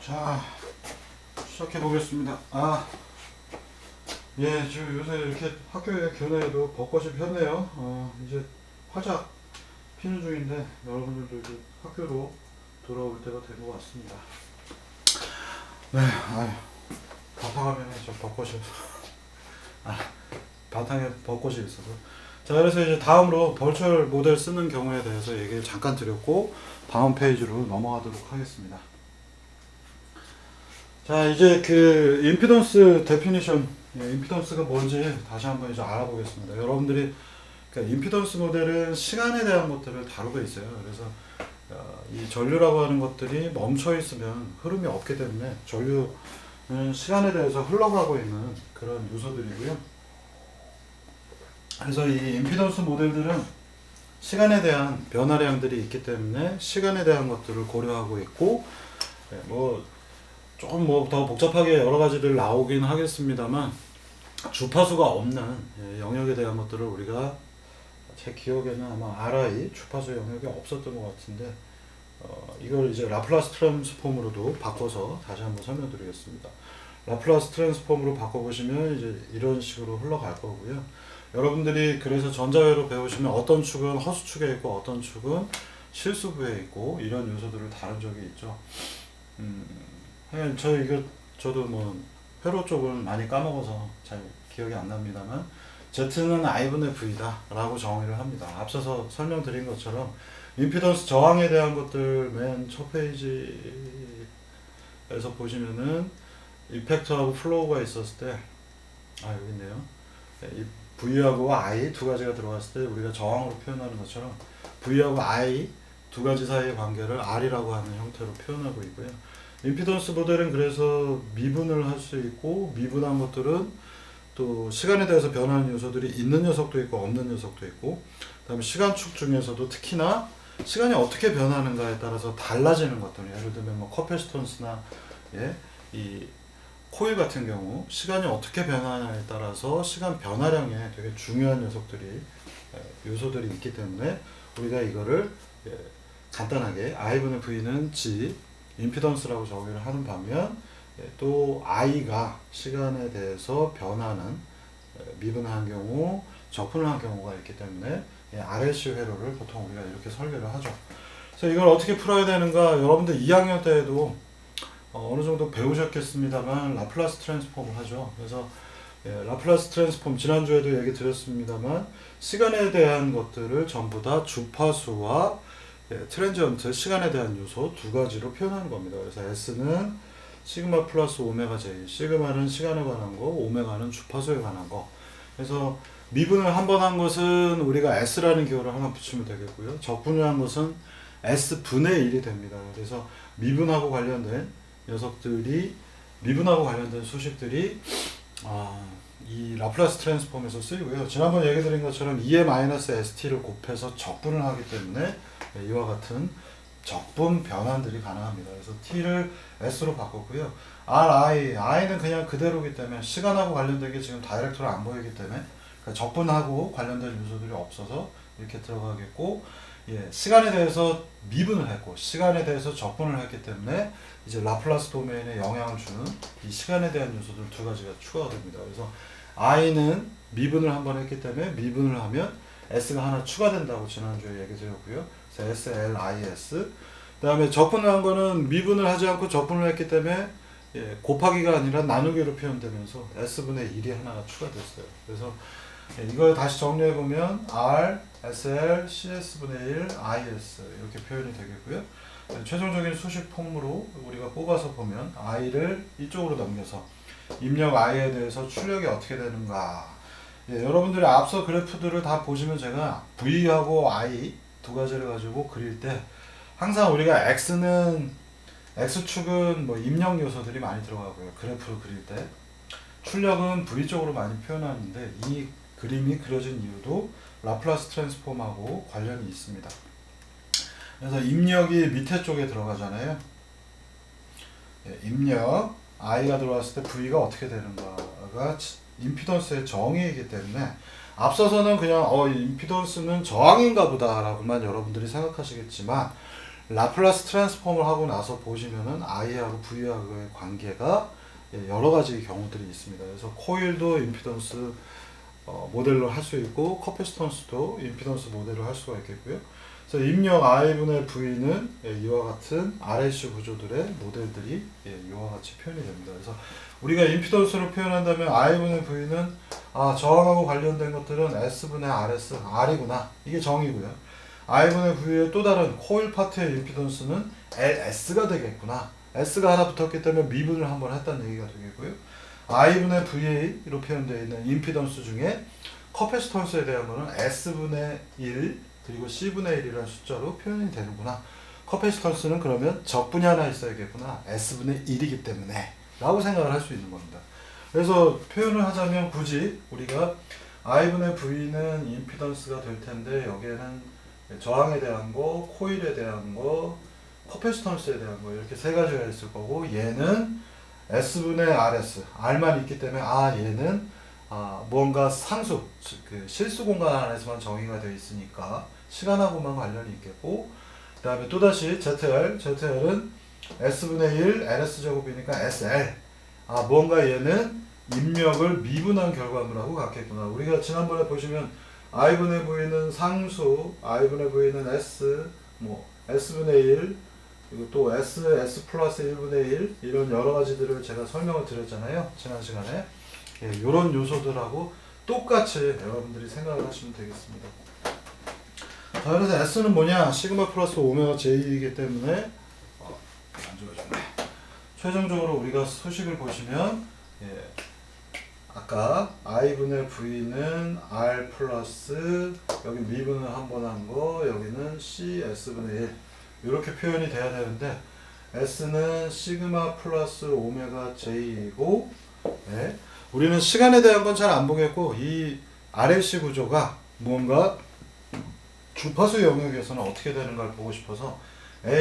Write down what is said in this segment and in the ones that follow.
자, 시작해 보겠습니다. 예, 지금 요새 이렇게 학교에 교내에도 벚꽃이 폈네요. 이제 활짝 피는 중인데 여러분들도 이제 학교로 돌아올 때가 된 것 같습니다. 네, 바탕화면에 저 벚꽃이 아, 바탕에 벚꽃이 있어서. 자, 그래서 이제 다음으로 벌추얼 모델 쓰는 경우에 대해서 얘기를 잠깐 드렸고 다음 페이지로 넘어가도록 하겠습니다. 자, 이제 그 임피던스 데피니션, 임피던스가 뭔지 다시 한번 이제 알아보겠습니다. 여러분들이 그 임피던스 모델은 시간에 대한 것들을 다루고 있어요. 그래서 이 전류라고 하는 것들이 멈춰 있으면 흐름이 없기 때문에 전류는 시간에 대해서 흘러가고 있는 그런 요소들이고요. 그래서 이 임피던스 모델들은 시간에 대한 변화량들이 있기 때문에 시간에 대한 것들을 고려하고 있고, 조금 더 복잡하게 여러 가지들 나오긴 하겠습니다만 주파수가 없는 영역에 대한 것들을 우리가 제 기억에는 아마 RI 주파수 영역이 없었던 것 같은데 이걸 이제 라플라스 트랜스폼으로도 바꿔서 다시 한번 설명드리겠습니다. 라플라스 트랜스폼으로 바꿔보시면 이제 이런 식으로 흘러갈 거고요. 여러분들이 그래서 전자회로 배우시면 어떤 축은 허수축에 있고 어떤 축은 실수부에 있고 이런 요소들을 다룬 적이 있죠. 저도 회로 쪽은 많이 까먹어서 잘 기억이 안 납니다만 Z는 I분의 V다 라고 정의를 합니다. 앞서서 설명드린 것처럼 임피던스 저항에 대한 것들 맨 첫 페이지에서 보시면은 이펙트하고 플로우가 있었을 때 여기 있네요. 이 V하고 I 두 가지가 들어갔을 때 우리가 저항으로 표현하는 것처럼 V하고 I 두 가지 사이의 관계를 R이라고 하는 형태로 표현하고 있고요. 임피던스 모델은 그래서 미분을 할 수 있고 미분한 것들은 또 시간에 대해서 변하는 요소들이 있는 녀석도 있고 없는 녀석도 있고 그다음에 시간축 중에서도 특히나 시간이 어떻게 변하는가에 따라서 달라지는 것들 예를 들면 커패시턴스나 이 코일 같은 경우 시간이 어떻게 변하냐에 따라서 시간 변화량에 되게 중요한 녀석들이 요소들이 있기 때문에 우리가 이거를 간단하게 I분의 V는 G 임피던스라고 정의를 하는 반면 또 I가 시간에 대해서 변하는 미분을 한 경우, 적분을 한 경우가 있기 때문에 RLC 회로를 보통 우리가 이렇게 설계를 하죠. 그래서 이걸 어떻게 풀어야 되는가 여러분들 2학년 때에도 어느 정도 배우셨겠습니다만 라플라스 트랜스폼을 하죠. 그래서 라플라스 트랜스폼 지난주에도 얘기 드렸습니다만 시간에 대한 것들을 전부 다 주파수와 트랜지언트 시간에 대한 요소 두 가지로 표현하는 겁니다. 그래서 S는 시그마 플러스 오메가 J, 시그마는 시간에 관한 거, 오메가는 주파수에 관한 거. 그래서 미분을 한 번 한 것은 우리가 S라는 기호를 하나 붙이면 되겠고요. 적분을 한 것은 S분의 1이 됩니다. 그래서 미분하고 관련된 녀석들이 미분하고 관련된 수식들이 이 라플라스 트랜스폼에서 쓰이고요. 지난번 얘기 드린 것처럼 2의-ST를 곱해서 적분을 하기 때문에 이와 같은 적분 변환들이 가능합니다. 그래서 T를 S로 바꿨고요. I는 그냥 그대로기 때문에 시간하고 관련된 게 지금 다이렉트로 안 보이기 때문에 그러니까 적분하고 관련된 요소들이 없어서 이렇게 들어가겠고 시간에 대해서 미분을 했고 시간에 대해서 적분을 했기 때문에 이제 라플라스 도메인에 영향을 주는 이 시간에 대한 요소들 두 가지가 추가가 됩니다. 그래서 I는 미분을 한번 했기 때문에 미분을 하면 S가 하나 추가된다고 지난주에 얘기 드렸고요. 그래서 SLIS 그 다음에 적분을 한 거는 미분을 하지 않고 적분을 했기 때문에 곱하기가 아니라 나누기로 표현되면서 S분의 1이 하나가 추가됐어요. 그래서 이걸 다시 정리해보면 R, SL, CS분의 1, IS 이렇게 표현이 되겠고요. 최종적인 수식 폼으로 우리가 뽑아서 보면 I를 이쪽으로 넘겨서 입력 I에 대해서 출력이 어떻게 되는가 여러분들이 앞서 그래프들을 다 보시면 제가 V하고 I 두 가지를 가지고 그릴 때 항상 우리가 X축은 입력 요소들이 많이 들어가고요. 그래프를 그릴 때 출력은 V 쪽으로 많이 표현하는데 이 그림이 그려진 이유도 라플라스 트랜스폼하고 관련이 있습니다. 그래서 입력이 밑에 쪽에 들어가잖아요. 입력 I가 들어왔을 때 V가 어떻게 되는가가 임피던스의 정의이기 때문에 앞서서는 그냥 임피던스는 저항인가 보다 라고만 여러분들이 생각하시겠지만 라플라스 트랜스폼을 하고 나서 보시면은 I하고 V하고의 관계가 여러 가지 경우들이 있습니다. 그래서 코일도 임피던스 모델로 할 수 있고 커피스턴스도 임피던스 모델로 할 수가 있겠고요. 그래서 입력 I분의 V는 이와 같은 RLC 구조들의 모델들이 이와 같이 표현이 됩니다. 그래서 우리가 임피던스를 표현한다면 I분의 V는 저항하고 관련된 것들은 S분의 RS, R이구나. 이게 정이고요. I분의 V의 또 다른 코일 파트의 임피던스는 LS가 되겠구나. S가 하나 붙었기 때문에 미분을 한번 했다는 얘기가 되겠고요. I분의 VA로 표현되어 있는 임피던스 중에 커패시턴스에 대한 거는 S분의 1 그리고 C분의 1이라는 숫자로 표현이 되는구나. 커패시턴스는 그러면 적분이 하나 있어야겠구나. S분의 1이기 때문에 라고 생각을 할 수 있는 겁니다. 그래서 표현을 하자면 굳이 우리가 I분의 V는 임피던스가 될 텐데 여기에는 저항에 대한 거, 코일에 대한 거, 커패시턴스에 대한 거 이렇게 세 가지가 있을 거고 얘는 S분의 RS, R만 있기 때문에 얘는 뭔가 상수, 그 실수 공간 안에서만 정의가 되어 있으니까 시간하고만 관련이 있겠고 그 다음에 또다시 ZL은 S분의 1, LS제곱이니까 SL 뭔가 얘는 입력을 미분한 결과물하고 같겠구나. 우리가 지난번에 보시면 I분의 V는 상수, I분의 V는 S, S분의 1 그리고 또 S 플러스 1분의 1 이런 여러 가지들을 제가 설명을 드렸잖아요. 지난 시간에. 이런 요소들하고 똑같이 여러분들이 생각을 하시면 되겠습니다. 자, 그래서 S는 뭐냐? 시그마 플러스 오메가 J이기 때문에 안 좋아졌네. 최종적으로 우리가 소식을 보시면 아까 I분의 V는 R 플러스 여기 미분을 한 번 한 거 여기는 C S분의 1 이렇게 표현이 돼야 되는데 S는 시그마 플러스 오메가 J이고 우리는 시간에 대한 건 잘 안 보겠고 이 RLC 구조가 뭔가 주파수 영역에서는 어떻게 되는가를 보고 싶어서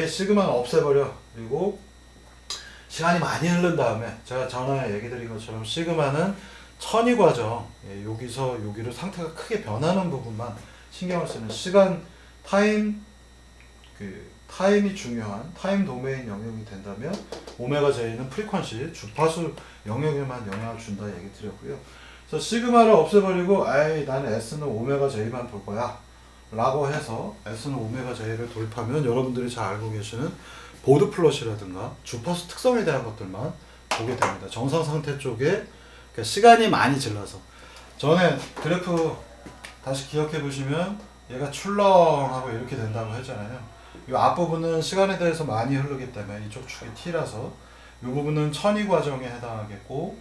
시그마는 없애버려. 그리고 시간이 많이 흐른 다음에 제가 전에 얘기 드린 것처럼 시그마는 천이 과정 여기서 여기로 상태가 크게 변하는 부분만 신경을 쓰는 시간 타임이 중요한 타임 도메인 영역이 된다면 오메가 J는 프리퀀시 주파수 영역에만 영향을 준다 얘기 드렸고요. 그래서 시그마를 없애버리고 나는 S는 오메가 J만 볼 거야 라고 해서 S는 오메가 J를 도입하면 여러분들이 잘 알고 계시는 보드 플롯이라든가 주파수 특성에 대한 것들만 보게 됩니다. 정상 상태 쪽에 시간이 많이 질러서 전에 그래프 다시 기억해 보시면 얘가 출렁하고 이렇게 된다고 했잖아요. 이 앞부분은 시간에 대해서 많이 흐르기 때문에 이쪽 축이 T라서 이 부분은 천이 과정에 해당하겠고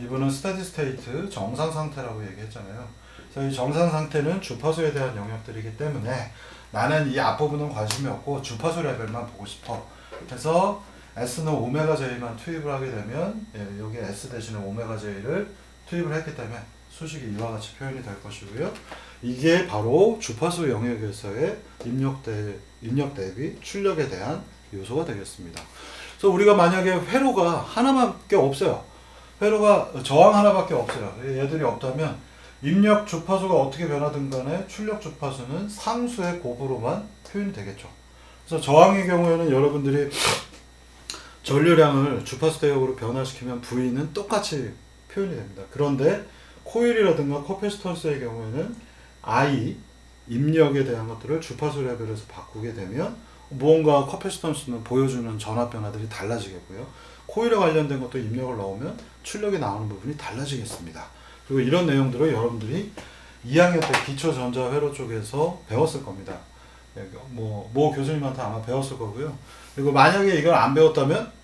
이 부분은 스테디 스테이트 정상 상태라고 얘기했잖아요. 그래서 이 정상 상태는 주파수에 대한 영역들이기 때문에 나는 이 앞부분은 관심이 없고 주파수 레벨만 보고 싶어. 그래서 S는 오메가 J만 투입을 하게 되면 여기 S 대신에 오메가 J를 투입을 했기 때문에 수식이 이와 같이 표현이 될 것이고요. 이게 바로 주파수 영역에서의 입력 대비 출력에 대한 요소가 되겠습니다. 그래서 우리가 만약에 회로가 하나밖에 없어요. 회로가 저항 하나밖에 없어요. 얘들이 없다면 입력 주파수가 어떻게 변하든 간에 출력 주파수는 상수의 곱으로만 표현이 되겠죠. 그래서 저항의 경우에는 여러분들이 전류량을 주파수 대역으로 변화시키면 V는 똑같이 표현이 됩니다. 그런데 코일이라든가 커패시턴스의 경우에는 I 입력에 대한 것들을 주파수 레벨에서 바꾸게 되면 무언가 커패시턴스는 보여주는 전압 변화들이 달라지겠고요. 코일에 관련된 것도 입력을 넣으면 출력이 나오는 부분이 달라지겠습니다. 그리고 이런 내용들을 여러분들이 2학년 때 기초전자 회로 쪽에서 배웠을 겁니다. 모 교수님한테 아마 배웠을 거고요. 그리고 만약에 이걸 안 배웠다면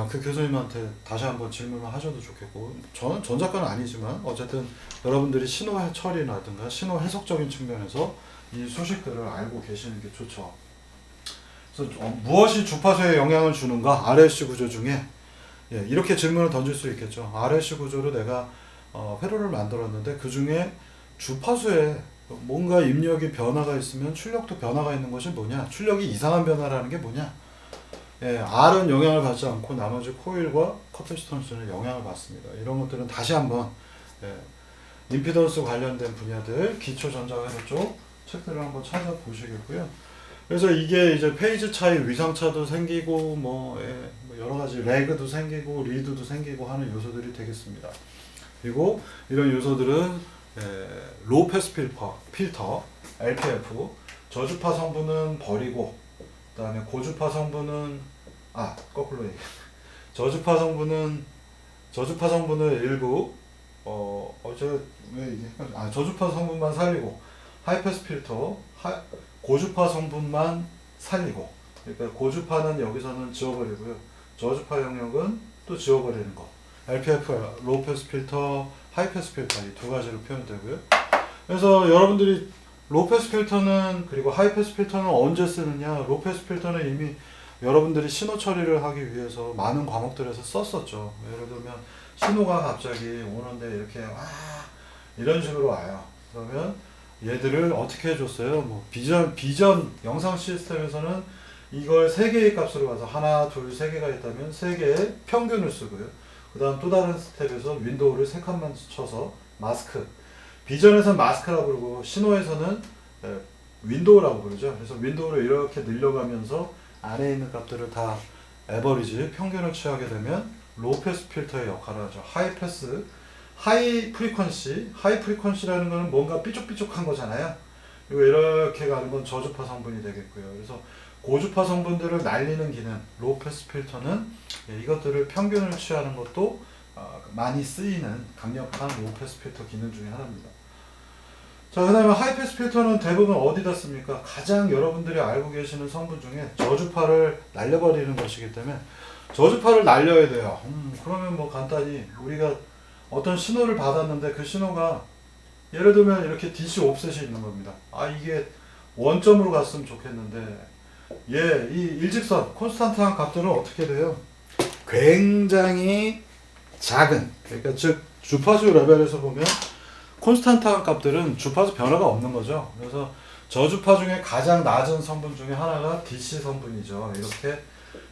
그 교수님한테 다시 한번 질문을 하셔도 좋겠고 저는 전작가는 아니지만 어쨌든 여러분들이 신호 처리라든가 신호 해석적인 측면에서 이 소식들을 알고 계시는 게 좋죠. 그래서 무엇이 주파수에 영향을 주는가? RLC 구조 중에 이렇게 질문을 던질 수 있겠죠. RLC 구조로 내가 회로를 만들었는데 그 중에 주파수에 뭔가 입력이 변화가 있으면 출력도 변화가 있는 것이 뭐냐? 출력이 이상한 변화라는 게 뭐냐? R은 영향을 받지 않고 나머지 코일과 커패시턴스는 영향을 받습니다. 이런 것들은 다시 한번 임피던스 관련된 분야들 기초전자회로 쪽 책들을 한번 찾아보시겠고요. 그래서 이게 이제 페이지 차이, 위상차도 생기고 뭐 여러 가지 레그도 생기고 리드도 생기고 하는 요소들이 되겠습니다. 그리고 이런 요소들은 로우 패스 필터 LPF, 저주파 성분은 버리고, 그 다음에 고주파 성분은 거꾸로 얘기해. 저주파 성분을 일부 저주파 성분만 살리고, 하이패스 필터 고주파 성분만 살리고, 그러니까 고주파는 여기서는 지워버리고요, 저주파 영역은 또 지워버리는 거. LPF, 로우 패스 필터, 하이패스 필터, 이 두 가지로 표현되고요. 그래서 여러분들이 로우 패스 필터는, 그리고 하이패스 필터는 언제 쓰느냐? 로우 패스 필터는 이미 여러분들이 신호 처리를 하기 위해서 많은 과목들에서 썼었죠. 예를 들면 신호가 갑자기 오는데 이렇게 이런 식으로 와요. 그러면 얘들을 어떻게 해줬어요? 뭐 비전 영상 시스템에서는 이걸 3개의 값으로 봐서 하나, 둘, 3개가 있다면 3개의 평균을 쓰고요. 그 다음 또 다른 스텝에서 윈도우를 3칸만 쳐서 마스크. 비전에서는 마스크라고 부르고 신호에서는 윈도우라고 부르죠. 그래서 윈도우를 이렇게 늘려가면서 안에 있는 값들을 다 에버리지, 평균을 취하게 되면 로우 패스 필터의 역할을 하죠. 하이 프리퀀시라는 거는 뭔가 삐죽삐죽한 거잖아요. 그리고 이렇게 가는 건 저주파 성분이 되겠고요. 그래서 고주파 성분들을 날리는 기능, 로우 패스 필터는 이것들을 평균을 취하는 것도 많이 쓰이는 강력한 로우 패스 필터 기능 중에 하나입니다. 자, 그 다음에 하이패스 필터는 대부분 어디다 씁니까? 가장 여러분들이 알고 계시는 성분 중에 저주파를 날려버리는 것이기 때문에 저주파를 날려야 돼요. 그러면 뭐 간단히 우리가 어떤 신호를 받았는데 그 신호가 예를 들면 이렇게 DC 옵셋이 있는 겁니다. 이게 원점으로 갔으면 좋겠는데 이 일직선 콘스탄트한 값들은 어떻게 돼요? 굉장히 작은, 그러니까 즉 주파수 레벨에서 보면 콘스탄트한 값들은 주파수 변화가 없는 거죠. 그래서 저주파 중에 가장 낮은 성분 중에 하나가 DC 성분이죠. 이렇게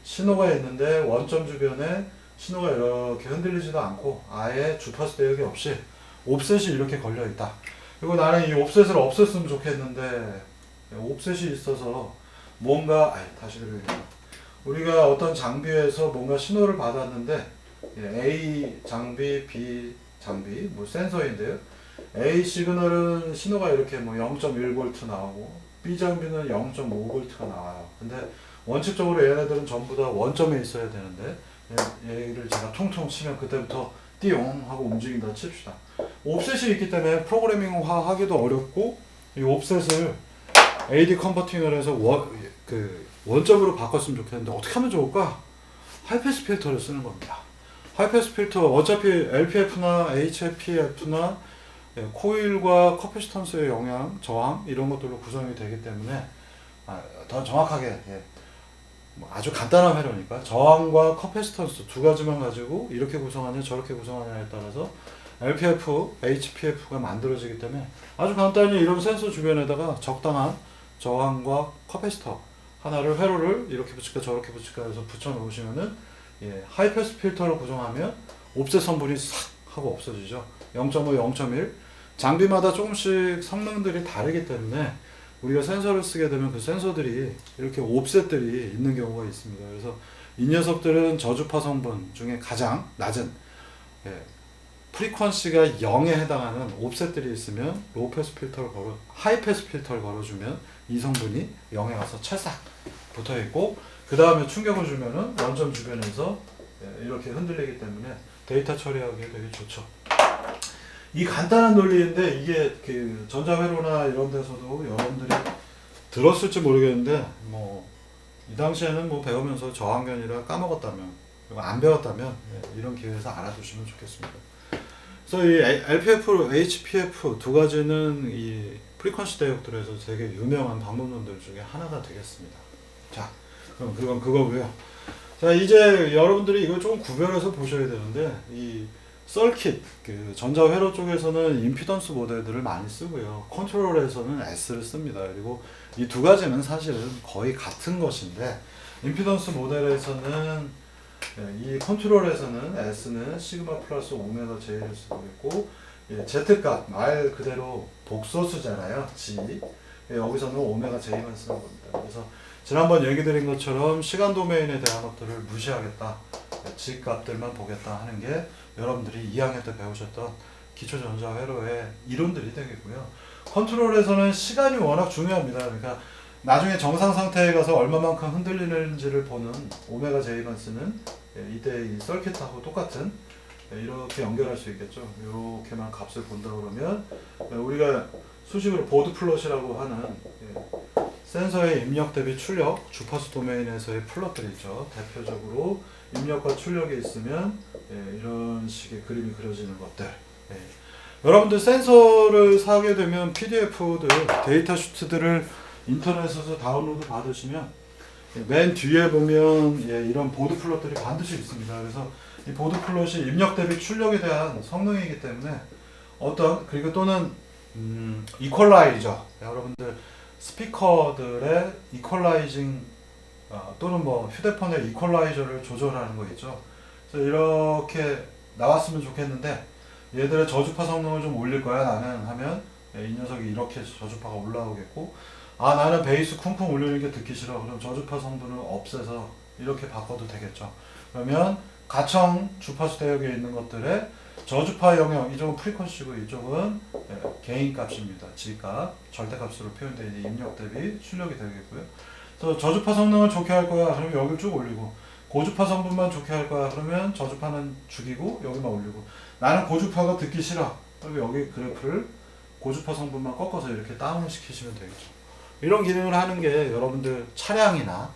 신호가 있는데 원점 주변에 신호가 이렇게 흔들리지도 않고 아예 주파수 대역이 없이 옵셋이 이렇게 걸려 있다. 그리고 나는 이 옵셋을 없앴으면 좋겠는데 옵셋이 있어서 뭔가 다시 그려야겠다. 우리가 어떤 장비에서 뭔가 신호를 받았는데 A 장비, B 장비, 뭐 센서인데요. A 시그널은 신호가 이렇게 뭐 0.1V 나오고 B 장비는 0.5V가 나와요. 근데 원칙적으로 얘네들은 전부 다 원점에 있어야 되는데 얘를 제가 통통 치면 그때부터 띠용 하고 움직인다 칩시다. 옵셋이 있기 때문에 프로그래밍화 하기도 어렵고, 이 옵셋을 AD 컨버팅을 해서 원점으로 바꿨으면 좋겠는데 어떻게 하면 좋을까? 하이패스 필터를 쓰는 겁니다. 하이패스 필터 어차피 LPF나 HFPF나 코일과 커피스턴스의 영향, 저항 이런 것들로 구성이 되기 때문에 더 정확하게 아주 간단한 회로니까 저항과 커피스턴스 두 가지만 가지고 이렇게 구성하냐 저렇게 구성하냐에 따라서 LPF, HPF가 만들어지기 때문에 아주 간단히 이런 센서 주변에다가 적당한 저항과 커피스터 하나를 회로를 이렇게 붙일까 저렇게 붙일까 해서 붙여 놓으시면은 하이패스 필터를 구성하면 옵셋 성분이 싹 하고 없어지죠. 0.5, 0.1 장비마다 조금씩 성능들이 다르기 때문에 우리가 센서를 쓰게 되면 그 센서들이 이렇게 옵셋들이 있는 경우가 있습니다. 그래서 이 녀석들은 저주파 성분 중에 가장 낮은 프리퀀시가 0에 해당하는 옵셋들이 있으면 로우 패스 필터를 하이 패스 필터를 걸어주면 이 성분이 0에 가서 찰싹 붙어 있고, 그 다음에 충격을 주면은 원점 주변에서 이렇게 흔들리기 때문에 데이터 처리하기 되게 좋죠. 이 간단한 논리인데 이게 그 전자회로나 이런 데서도 여러분들이 들었을지 모르겠는데 이 당시에는 배우면서 저항견이라 까먹었다면 그리고 안 배웠다면 이런 기회에서 알아두시면 좋겠습니다. 그래서 이 LPF, HPF 두 가지는 이 프리퀀시 대역들에서 되게 유명한 방법론들 중에 하나가 되겠습니다. 자, 그럼 그건 그거고요. 자, 이제 여러분들이 이걸 조금 구별해서 보셔야 되는데 이 서킷, 그 전자회로 쪽에서는 임피던스 모델들을 많이 쓰고요. 컨트롤에서는 S를 씁니다. 그리고 이 두 가지는 사실은 거의 같은 것인데, 임피던스 모델에서는 이 컨트롤에서는 S는 시그마 플러스 오메가 J를 쓰고 있고, Z값 말 그대로 복소수잖아요. G. 여기서는 오메가 J만 쓰는 겁니다. 그래서 지난번 얘기 드린 것처럼 시간 도메인에 대한 것들을 무시하겠다, G 값들만 보겠다 하는 게 여러분들이 2학년 때 배우셨던 기초전자 회로의 이론들이 되겠고요. 컨트롤에서는 시간이 워낙 중요합니다. 그러니까 나중에 정상 상태에 가서 얼마만큼 흔들리는지를 보는 오메가 J만 쓰는 이때 이 서킷하고 똑같은 이렇게 연결할 수 있겠죠. 이렇게만 값을 본다 그러면 우리가 수식으로 보드 플롯이라고 하는 센서의 입력 대비 출력, 주파수 도메인에서의 플롯들이 있죠. 대표적으로 입력과 출력이 있으면 이런 식의 그림이 그려지는 것들. 여러분들 센서를 사게 되면 PDF들, 데이터 슈트들을 인터넷에서 다운로드 받으시면 맨 뒤에 보면 이런 보드 플롯들이 반드시 있습니다. 그래서 이 보드 플롯이 입력 대비 출력에 대한 성능이기 때문에 그리고 또는 이퀄라이저, 여러분들 스피커들의 이퀄라이징 또는 뭐 휴대폰의 이퀄라이저를 조절하는 거 있죠. 그래서 이렇게 나왔으면 좋겠는데 얘들의 저주파 성능을 좀 올릴 거야 나는 하면 이 녀석이 이렇게 저주파가 올라오겠고, 나는 베이스 쿵쿵 울리는 게 듣기 싫어. 그럼 저주파 성분을 없애서 이렇게 바꿔도 되겠죠. 그러면 가청 주파수 대역에 있는 것들의 저주파 영역, 이쪽은 프리퀀시고 이쪽은 개인 값입니다. G값, 절대값으로 표현되어 있는 입력 대비 출력이 되겠고요. 그래서 저주파 성능을 좋게 할 거야. 그러면 여기를 쭉 올리고, 고주파 성분만 좋게 할 거야. 그러면 저주파는 죽이고 여기만 올리고, 나는 고주파가 듣기 싫어. 그럼 여기 그래프를 고주파 성분만 꺾어서 이렇게 다운을 시키시면 되겠죠. 이런 기능을 하는 게 여러분들 차량이나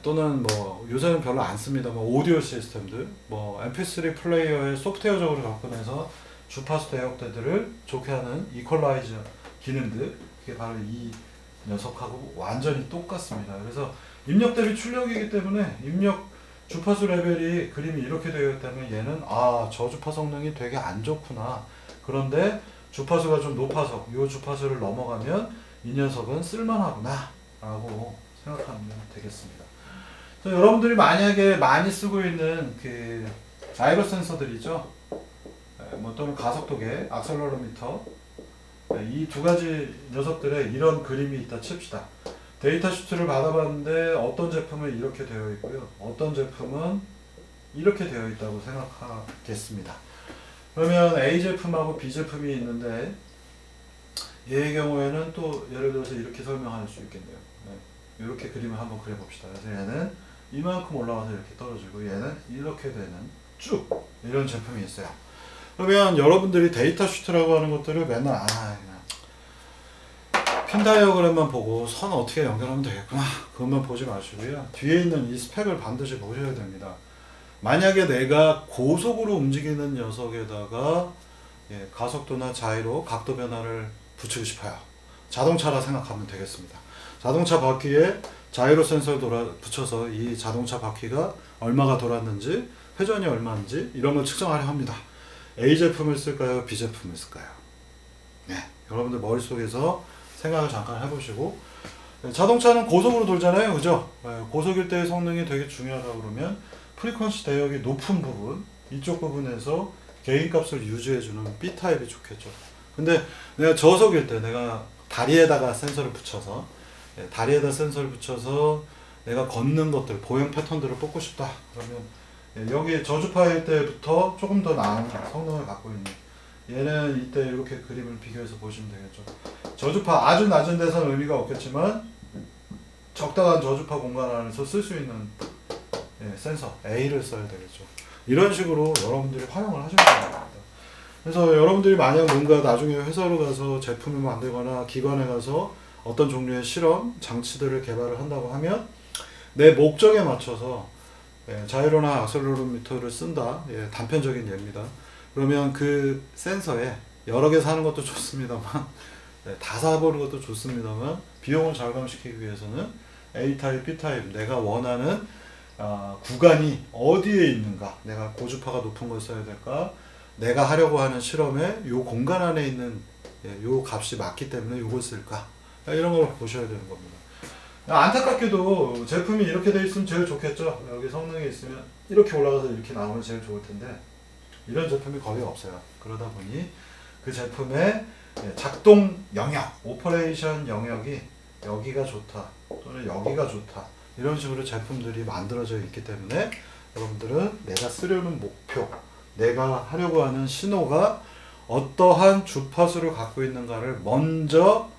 또는 뭐 요새는 별로 안 씁니다만 오디오 시스템들, 뭐 MP3 플레이어의 소프트웨어적으로 접근해서 주파수 대역대들을 좋게 하는 이퀄라이저 기능들, 그게 바로 이 녀석하고 완전히 똑같습니다. 그래서 입력 대비 출력이기 때문에 입력 주파수 레벨이 그림이 이렇게 되어 있다면 얘는 저주파 성능이 되게 안 좋구나. 그런데 주파수가 좀 높아서 이 주파수를 넘어가면 이 녀석은 쓸만하구나 라고 생각하면 되겠습니다. 여러분들이 만약에 많이 쓰고 있는 그 자이로 센서들이죠. 뭐 또는 가속도계, 악셀러로미터, 이 두 가지 녀석들의 이런 그림이 있다 칩시다. 데이터 슈트를 받아봤는데 어떤 제품은 이렇게 되어 있고요. 어떤 제품은 이렇게 되어 있다고 생각하겠습니다. 그러면 A 제품하고 B 제품이 있는데 얘의 경우에는 또 예를 들어서 이렇게 설명할 수 있겠네요. 이렇게 그림을 한번 그려봅시다. 그래서 얘는 이만큼 올라가서 이렇게 떨어지고 얘는 이렇게 되는 쭉 이런 제품이 있어요. 그러면 여러분들이 데이터 슈트라고 하는 것들을 맨날 그냥 핀 다이어그램만 보고 선 어떻게 연결하면 되겠구나 그것만 보지 마시고요. 뒤에 있는 이 스펙을 반드시 보셔야 됩니다. 만약에 내가 고속으로 움직이는 녀석에다가 가속도나 자이로, 각도 변화를 붙이고 싶어요. 자동차라 생각하면 되겠습니다. 자동차 바퀴에 자이로 센서를 붙여서 이 자동차 바퀴가 얼마가 돌았는지, 회전이 얼마인지 이런 걸 측정하려 합니다. A 제품을 쓸까요? B 제품을 쓸까요? 여러분들 머릿속에서 생각을 잠깐 해보시고, 자동차는 고속으로 돌잖아요. 그죠? 고속일 때의 성능이 되게 중요하다고 그러면 프리퀀시 대역이 높은 부분, 이쪽 부분에서 개인값을 유지해주는 B타입이 좋겠죠. 근데 내가 저속일 때 내가 다리에다가 센서를 붙여서 내가 걷는 것들, 보행 패턴들을 뽑고 싶다. 그러면 여기 저주파일 때부터 조금 더 나은 성능을 갖고 있는 얘는 이때 이렇게 그림을 비교해서 보시면 되겠죠. 저주파 아주 낮은 데서는 의미가 없겠지만 적당한 저주파 공간 안에서 쓸 수 있는 센서 A를 써야 되겠죠. 이런 식으로 여러분들이 활용을 하셔야 됩니다. 그래서 여러분들이 만약 뭔가 나중에 회사로 가서 제품을 만들거나 기관에 가서 어떤 종류의 실험 장치들을 개발을 한다고 하면 내 목적에 맞춰서 자이로나 악셀러로미터를 쓴다. 단편적인 예입니다. 그러면 그 센서에 여러 개 사는 것도 좋습니다만 다 사보는 것도 좋습니다만 비용을 절감시키기 위해서는 A타입, B타입 내가 원하는 구간이 어디에 있는가, 내가 고주파가 높은 걸 써야 될까, 내가 하려고 하는 실험에 요 공간 안에 있는 요 값이 맞기 때문에 요걸 쓸까, 이런 걸 보셔야 되는 겁니다. 안타깝게도 제품이 이렇게 돼 있으면 제일 좋겠죠. 여기 성능이 있으면 이렇게 올라가서 이렇게 나오면 제일 좋을 텐데 이런 제품이 거의 없어요. 그러다 보니 그 제품의 작동 영역, 오퍼레이션 영역이 여기가 좋다 또는 여기가 좋다 이런 식으로 제품들이 만들어져 있기 때문에 여러분들은 내가 쓰려는 목표, 내가 하려고 하는 신호가 어떠한 주파수를 갖고 있는가를 먼저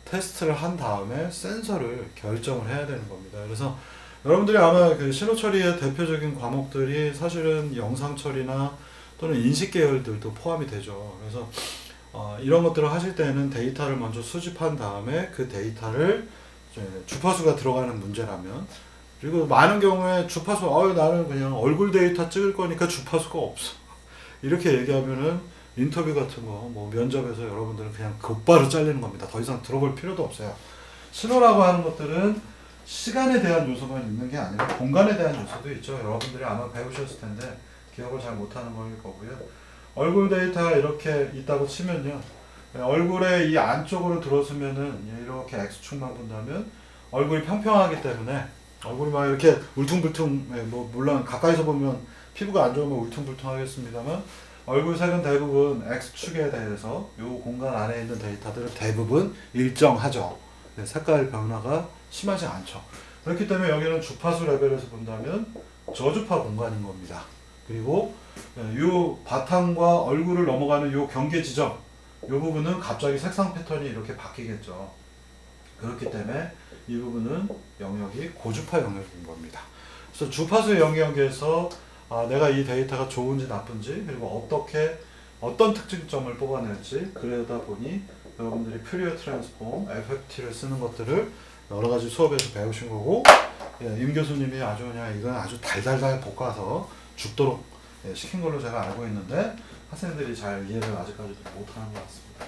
테스트를 한 다음에 센서를 결정을 해야 되는 겁니다. 그래서 여러분들이 아마 그 신호 처리의 대표적인 과목들이 사실은 영상 처리나 또는 인식 계열들도 포함이 되죠. 그래서 이런 것들을 하실 때는 데이터를 먼저 수집한 다음에 그 데이터를 주파수가 들어가는 문제라면, 그리고 많은 경우에 주파수 나는 그냥 얼굴 데이터 찍을 거니까 주파수가 없어 이렇게 얘기하면은 인터뷰 같은 거 뭐 면접에서 여러분들은 그냥 곧바로 잘리는 겁니다. 더 이상 들어볼 필요도 없어요. 신호라고 하는 것들은 시간에 대한 요소만 있는 게 아니라 공간에 대한 요소도 있죠. 여러분들이 아마 배우셨을 텐데 기억을 잘 못하는 걸 거고요. 얼굴 데이터가 이렇게 있다고 치면요, 얼굴에 이 안쪽으로 들어서면은 이렇게 X축만 본다면 얼굴이 평평하기 때문에 얼굴이 막 이렇게 울퉁불퉁, 뭐 물론 가까이서 보면 피부가 안 좋으면 울퉁불퉁 하겠습니다만 얼굴 색은 대부분 X축에 대해서 이 공간 안에 있는 데이터들은 대부분 일정하죠. 색깔 변화가 심하지 않죠. 그렇기 때문에 여기는 주파수 레벨에서 본다면 저주파 공간인 겁니다. 그리고 이 바탕과 얼굴을 넘어가는 이 경계 지점, 이 부분은 갑자기 색상 패턴이 이렇게 바뀌겠죠. 그렇기 때문에 이 부분은 영역이 고주파 영역인 겁니다. 그래서 주파수 영역에서 내가 이 데이터가 좋은지 나쁜지, 그리고 어떤 특징점을 뽑아낼지, 그러다 보니 여러분들이 퓨리어 트랜스폼, FFT를 쓰는 것들을 여러 가지 수업에서 배우신 거고, 임 교수님이 아주 그냥 이건 아주 달달달 볶아서 죽도록 시킨 걸로 제가 알고 있는데 학생들이 잘 이해를 아직까지도 못하는 것 같습니다.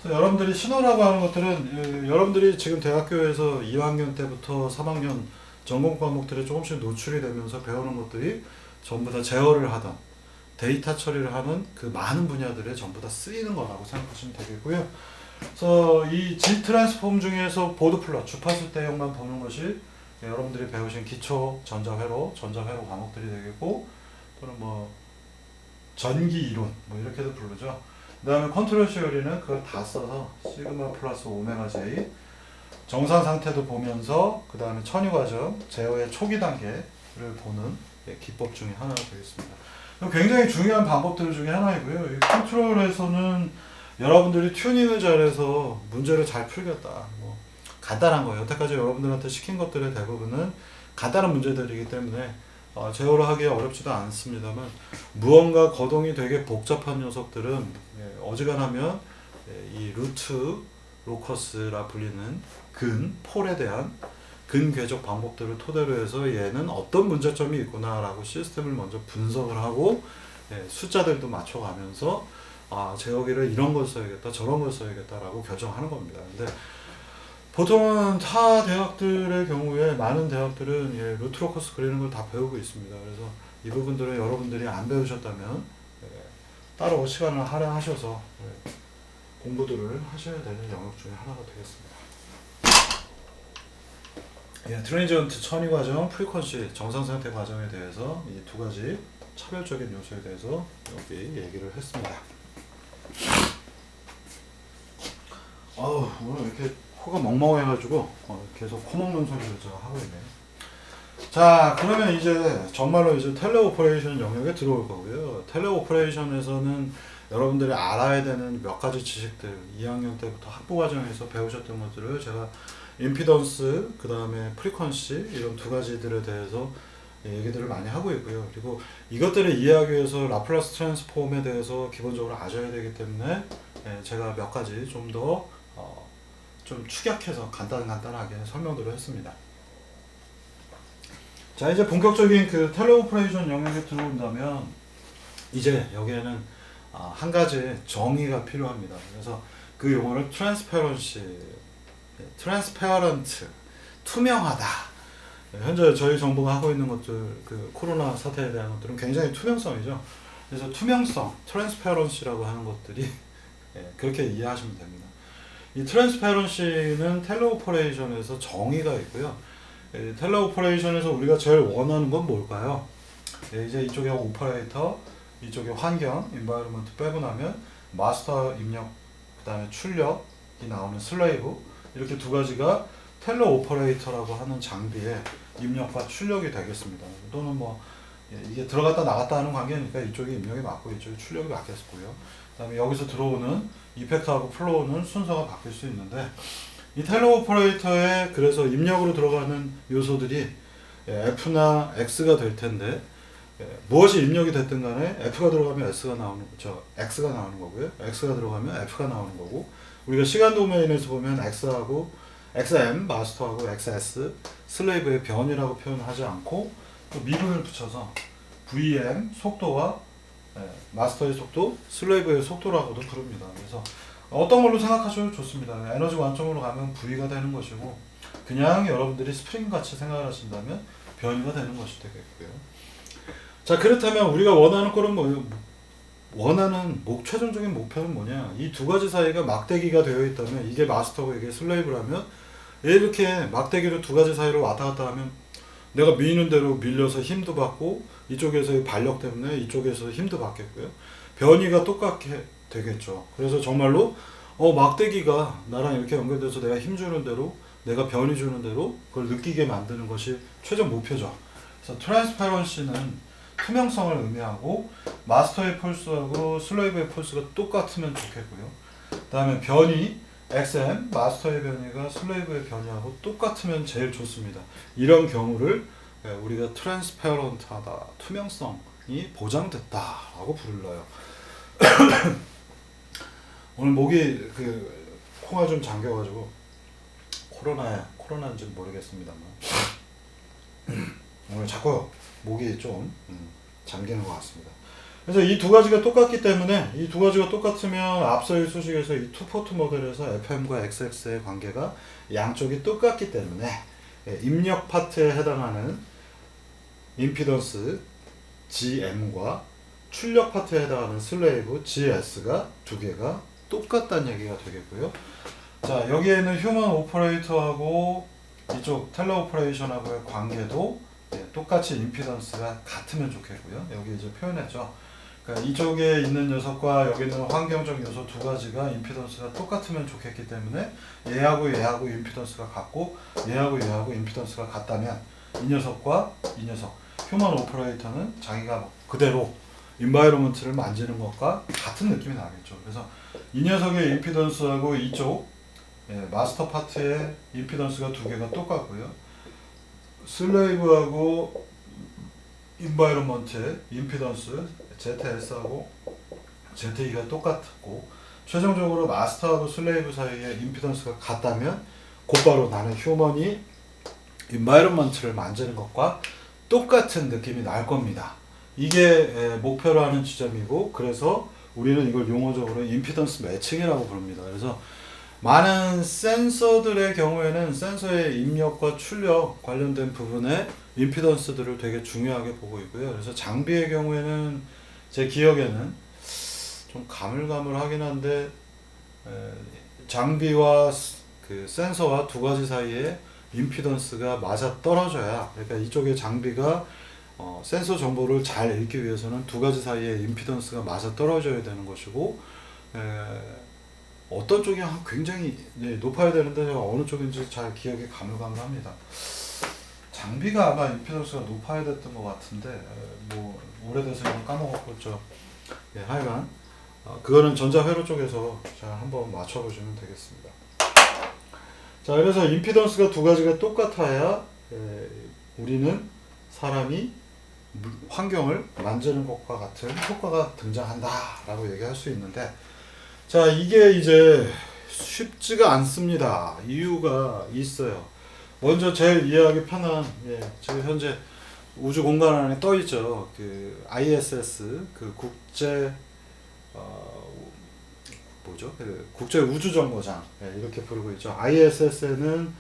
그래서 여러분들이 신호라고 하는 것들은 여러분들이 지금 대학교에서 2학년 때부터 3학년 전공 과목들에 조금씩 노출이 되면서 배우는 것들이 전부 다 제어를 하던 데이터 처리를 하는 그 많은 분야들에 전부 다 쓰이는 거라고 생각하시면 되겠고요. 그래서 이 G 트랜스폼 중에서 보드 플롯, 주파수 대역만 보는 것이 여러분들이 배우신 기초 전자회로 과목들이 되겠고, 또는 뭐 전기 이론 뭐 이렇게도 부르죠. 그 다음에 컨트롤 시어리는 그걸 다 써서 시그마 플러스 오메가 J 정상 상태도 보면서 그 다음에 천유 과정 제어의 초기 단계를 보는 기법 중에 하나가 되겠습니다. 굉장히 중요한 방법들 중에 하나이고요. 이 컨트롤에서는 여러분들이 튜닝을 잘해서 문제를 잘 풀겠다, 뭐 간단한 거예요. 여태까지 여러분들한테 시킨 것들의 대부분은 간단한 문제들이기 때문에 제어를 하기 어렵지도 않습니다만, 무언가 거동이 되게 복잡한 녀석들은 어지간하면 이 루트 로커스라 불리는 폴에 대한 궤적 방법들을 토대로 해서 얘는 어떤 문제점이 있구나라고 시스템을 먼저 분석을 하고 숫자들도 맞춰가면서 제어기를 이런 걸 써야겠다 저런 걸 써야겠다라고 결정하는 겁니다. 근데 보통은 타 대학들의 경우에 많은 대학들은 루트 로커스 그리는 걸 다 배우고 있습니다. 그래서 이 부분들은 여러분들이 안 배우셨다면 따로 시간을 할애하셔서 공부들을 하셔야 되는 영역 중에 하나가 되겠습니다. 트랜지언트 천위 과정, 프리퀀시 정상 상태 과정에 대해서 이 두 가지 차별적인 요소에 대해서 여기 얘기를 했습니다. 오늘 이렇게 코가 멍멍해가지고 계속 코 먹는 소리를 제가 하고 있네요. 자, 그러면 이제 정말로 이제 텔레오퍼레이션 영역에 들어올 거고요. 텔레오퍼레이션에서는 여러분들이 알아야 되는 몇 가지 지식들, 2학년 때부터 학부 과정에서 배우셨던 것들을 제가 임피던스, 그 다음에 프리퀀시 이런 두 가지들에 대해서 얘기들을 많이 하고 있고요. 그리고 이것들을 이해하기 위해서 라플라스 트랜스폼에 대해서 기본적으로 아셔야 되기 때문에 제가 몇 가지 좀 더 좀 축약해서 간단하게 설명들을 했습니다. 자, 이제 본격적인 그 텔레오퍼레이션 영역에 들어온다면 이제 여기에는 한 가지 정의가 필요합니다. 그래서 그 용어를 트랜스페어런트, 투명하다. 현재 저희 정부가 하고 있는 것들, 그 코로나 사태에 대한 것들은 굉장히 투명성이죠. 그래서 투명성, 트랜스페어런시라고 하는 것들이 그렇게 이해하시면 됩니다. 이 트랜스페어런시는 텔레오퍼레이션에서 정의가 있고요. 텔레오퍼레이션에서 우리가 제일 원하는 건 뭘까요? 이제 이쪽에 오퍼레이터, 이쪽에 환경, 인바이러먼트 빼고 나면 마스터 입력, 그 다음에 출력이 나오는 슬레이브, 이렇게 두 가지가 텔러 오퍼레이터라고 하는 장비의 입력과 출력이 되겠습니다. 또는 뭐 이게 들어갔다 나갔다 하는 관계니까 이쪽이 입력이 맞고 이쪽이 출력이 맞겠고요. 그 다음에 여기서 들어오는 이펙트하고 플로우는 순서가 바뀔 수 있는데, 이 텔러 오퍼레이터에 그래서 입력으로 들어가는 요소들이 F나 X가 될 텐데, 무엇이 입력이 됐든 간에 F가 들어가면 X가 나오는 거고요. X가 들어가면 F가 나오는 거고, 우리가 시간 도메인에서 보면 X하고 XM, 마스터하고 XS, 슬레이브의 변이라고 표현하지 않고 또 미분을 붙여서 VM, 속도와 마스터의 속도, 슬레이브의 속도라고도 부릅니다. 그래서 어떤 걸로 생각하셔도 좋습니다. 에너지 관점으로 가면 V가 되는 것이고, 그냥 여러분들이 스프링 같이 생각을 하신다면 변이가 되는 것이 되겠고요. 자, 그렇다면 우리가 원하는 꼴은 뭐예요? 원하는 최종적인 목표는 뭐냐? 이 두 가지 사이가 막대기가 되어 있다면, 이게 마스터고 이게 슬레이브라면, 이렇게 막대기로 두 가지 사이로 왔다 갔다 하면 내가 미는 대로 밀려서 힘도 받고, 이쪽에서의 반력 때문에 이쪽에서 힘도 받겠고요. 변이가 똑같게 되겠죠. 그래서 정말로 막대기가 나랑 이렇게 연결돼서 내가 힘 주는 대로, 내가 변이 주는 대로 그걸 느끼게 만드는 것이 최종 목표죠. 그래서 트랜스퍼런시는 투명성을 의미하고, 마스터의 폴스하고 슬레이브의 폴스가 똑같으면 좋겠고요. 그 다음에 변이, XM, 마스터의 변이가 슬레이브의 변이하고 똑같으면 제일 좋습니다. 이런 경우를 우리가 트랜스페런트하다, 투명성이 보장됐다라고 불러요. 오늘 목이 코가 좀 잠겨가지고 코로나인지 모르겠습니다만 오늘 자꾸 목이 좀 잠기는 것 같습니다. 그래서 이 두 가지가 똑같기 때문에, 이 두 가지가 똑같으면 앞서의 소식에서 이 투포트 모델에서 FM과 XX의 관계가 양쪽이 똑같기 때문에 입력 파트에 해당하는 임피던스 GM과 출력 파트에 해당하는 슬레이브 GS가 두 개가 똑같다는 얘기가 되겠고요. 자, 여기에는 휴먼 오퍼레이터하고 이쪽 텔러 오퍼레이션하고의 관계도 똑같이 임피던스가 같으면 좋겠고요. 여기 이제 표현했죠. 그러니까 이쪽에 있는 녀석과 여기 있는 환경적 요소 두 가지가 임피던스가 똑같으면 좋겠기 때문에, 얘하고 얘하고 임피던스가 같고 얘하고 얘하고 임피던스가 같다면 이 녀석과 이 녀석, 휴먼 오퍼레이터는 자기가 그대로 인바이러먼트를 만지는 것과 같은 느낌이 나겠죠. 그래서 이 녀석의 임피던스하고 이쪽 마스터 파트의 임피던스가 두 개가 똑같고요. 슬레이브하고 인바이러먼트의 임피던스 ZS하고 ZE가 똑같고, 최종적으로 마스터하고 슬레이브 사이의 임피던스가 같다면 곧바로 나는 휴먼이 인바이러먼트를 만지는 것과 똑같은 느낌이 날 겁니다. 이게 목표로 하는 지점이고, 그래서 우리는 이걸 용어적으로 임피던스 매칭이라고 부릅니다. 그래서 많은 센서들의 경우에는 센서의 입력과 출력 관련된 부분에 임피던스들을 되게 중요하게 보고 있고요. 그래서 장비의 경우에는 제 기억에는 좀 가물가물하긴 한데, 장비와 그 센서와 두 가지 사이에 임피던스가 맞아 떨어져야, 그러니까 이쪽의 장비가 센서 정보를 잘 읽기 위해서는 두 가지 사이에 임피던스가 맞아 떨어져야 되는 것이고, 어떤 쪽이 굉장히 높아야 되는데 제가 어느 쪽인지 잘 기억이 가물가물합니다. 장비가 아마 임피던스가 높아야 됐던 것 같은데, 뭐 오래돼서 까먹었고, 하여간 그거는 전자회로 쪽에서 잘 한번 맞춰보시면 되겠습니다. 자, 그래서 임피던스가 두 가지가 똑같아야 우리는 사람이 환경을 만지는 것과 같은 효과가 등장한다 라고 얘기할 수 있는데, 자, 이게 이제 쉽지가 않습니다. 이유가 있어요. 먼저 제일 이해하기 편한, 지금 현재 우주 공간 안에 떠 있죠. 그 ISS, 그 국제 국제 우주 정거장, 이렇게 부르고 있죠. ISS는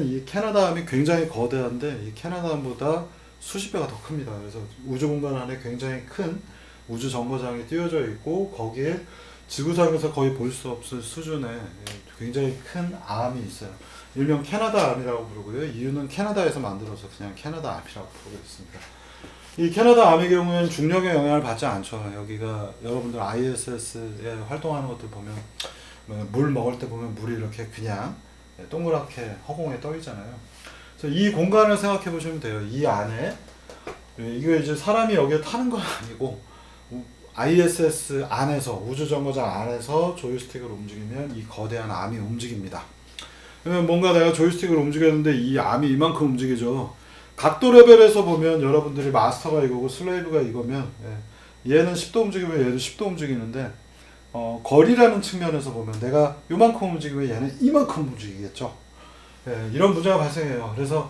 이 캐나다함이 굉장히 거대한데, 이 캐나다함보다 수십 배가 더 큽니다. 그래서 우주 공간 안에 굉장히 큰 우주 정거장이 띄워져 있고, 거기에 지구상에서 거의 볼 수 없을 수준의 굉장히 큰 암이 있어요. 일명 캐나다 암이라고 부르고요. 이유는 캐나다에서 만들어서 그냥 캐나다 암이라고 부르고 있습니다. 이 캐나다 암의 경우에는 중력의 영향을 받지 않죠. 여기가 여러분들 ISS에 활동하는 것들 보면 물 먹을 때 보면 물이 이렇게 그냥 동그랗게 허공에 떠 있잖아요. 그래서 이 공간을 생각해 보시면 돼요. 이 안에 이게 이제 사람이 여기에 타는 건 아니고 ISS 안에서 우주정거장 안에서 조이스틱을 움직이면 이 거대한 암이 움직입니다. 그러면 뭔가 내가 조이스틱을 움직였는데 이 암이 이만큼 움직이죠. 각도 레벨에서 보면 여러분들이 마스터가 이거고 슬레이브가 이거면 얘는 10도 움직이면 얘도 10도 움직이는데 거리라는 측면에서 보면 내가 요만큼 움직이면 얘는 이만큼 움직이겠죠. 이런 문제가 발생해요. 그래서